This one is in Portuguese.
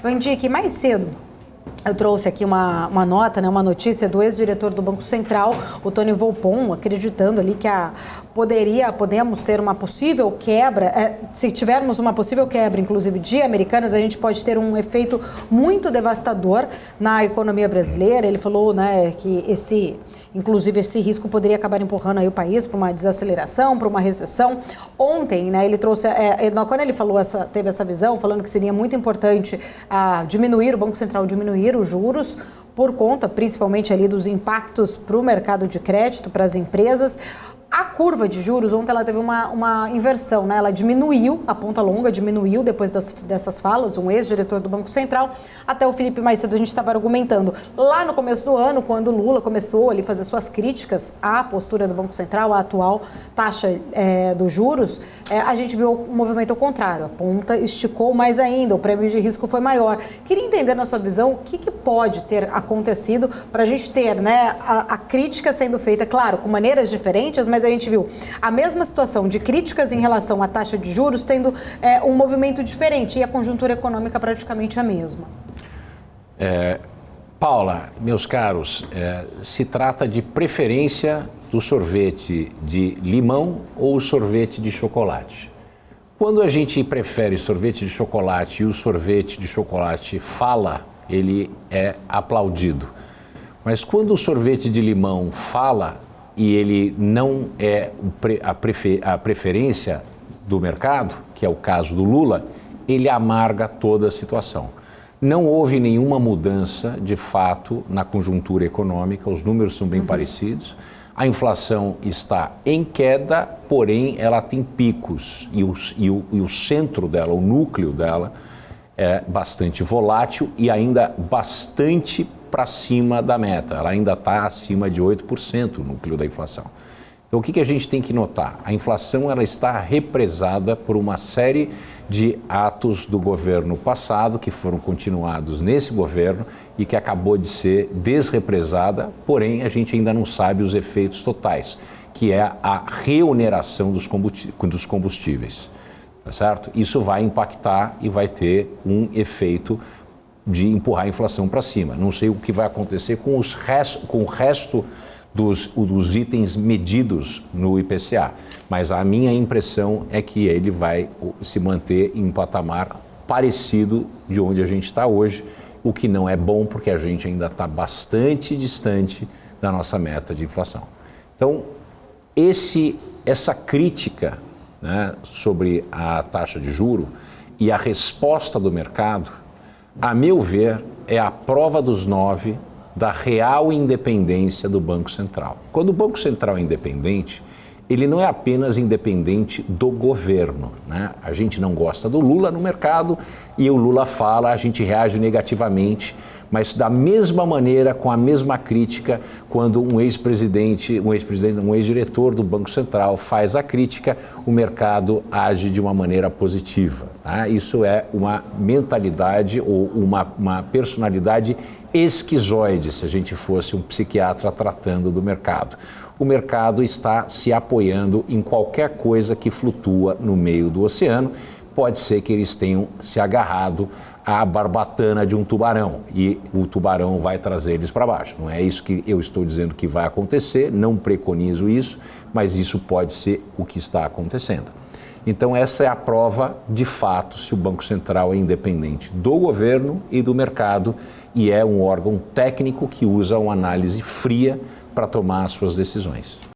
Vandique, mais cedo eu trouxe aqui uma nota, né, uma notícia do ex-diretor do Banco Central, o Tony Volpon, acreditando ali que podemos ter uma possível quebra, se tivermos uma possível quebra, inclusive de Americanas, a gente pode ter um efeito muito devastador na economia brasileira. Ele falou, né, que inclusive esse risco poderia acabar empurrando aí o país para uma desaceleração, para uma recessão. Ontem, né, ele trouxe, quando ele falou teve essa visão, falando que seria muito importante o Banco Central diminuir os juros, por conta, principalmente ali dos impactos para o mercado de crédito, para as empresas. A curva de juros, ontem ela teve uma inversão, né? Ela diminuiu, a ponta longa diminuiu depois dessas falas, um ex-diretor do Banco Central. Até o Felipe mais cedo a gente estava argumentando. Lá no começo do ano, quando o Lula começou ali a fazer suas críticas à postura do Banco Central, à atual taxa dos juros, a gente viu um movimento ao contrário. A ponta esticou mais ainda, o prêmio de risco foi maior. Queria entender, na sua visão, o que pode ter acontecido para a gente ter, né, a crítica sendo feita, claro, com maneiras diferentes, mas a gente viu a mesma situação de críticas em relação à taxa de juros tendo um movimento diferente e a conjuntura econômica praticamente a mesma. Paula, meus caros, se trata de preferência do sorvete de limão ou sorvete de chocolate. Quando a gente prefere sorvete de chocolate e o sorvete de chocolate fala, ele é aplaudido. Mas quando o sorvete de limão fala e ele não é a preferência do mercado, que é o caso do Lula, ele amarga toda a situação. Não houve nenhuma mudança, de fato, na conjuntura econômica, os números são bem parecidos, a inflação está em queda, porém ela tem picos e o centro dela, o núcleo dela, é bastante volátil e ainda bastante para cima da meta. Ela ainda está acima de 8% o núcleo da inflação. Então, o que a gente tem que notar? A inflação ela está represada por uma série de atos do governo passado, que foram continuados nesse governo e que acabou de ser desrepresada, porém a gente ainda não sabe os efeitos totais, que é a reoneração dos combustíveis. Tá certo? Isso vai impactar e vai ter um efeito de empurrar a inflação para cima. Não sei o que vai acontecer com o resto dos itens medidos no IPCA, mas a minha impressão é que ele vai se manter em um patamar parecido de onde a gente está hoje, o que não é bom porque a gente ainda está bastante distante da nossa meta de inflação. Então, essa crítica, né, sobre a taxa de juro e a resposta do mercado, a meu ver, é a prova dos 9 da real independência do Banco Central. Quando o Banco Central é independente, ele não é apenas independente do governo, né? A gente não gosta do Lula no mercado e o Lula fala, a gente reage negativamente, mas da mesma maneira, com a mesma crítica, quando um ex-diretor do Banco Central faz a crítica, o mercado age de uma maneira positiva. Tá? Isso é uma mentalidade ou uma personalidade esquizoide, se a gente fosse um psiquiatra tratando do mercado. O mercado está se apoiando em qualquer coisa que flutua no meio do oceano. Pode ser que eles tenham se agarrado à barbatana de um tubarão e o tubarão vai trazer eles para baixo. Não é isso que eu estou dizendo que vai acontecer, não preconizo isso, mas isso pode ser o que está acontecendo. Então essa é a prova, de fato, se o Banco Central é independente do governo e do mercado e é um órgão técnico que usa uma análise fria para tomar as suas decisões.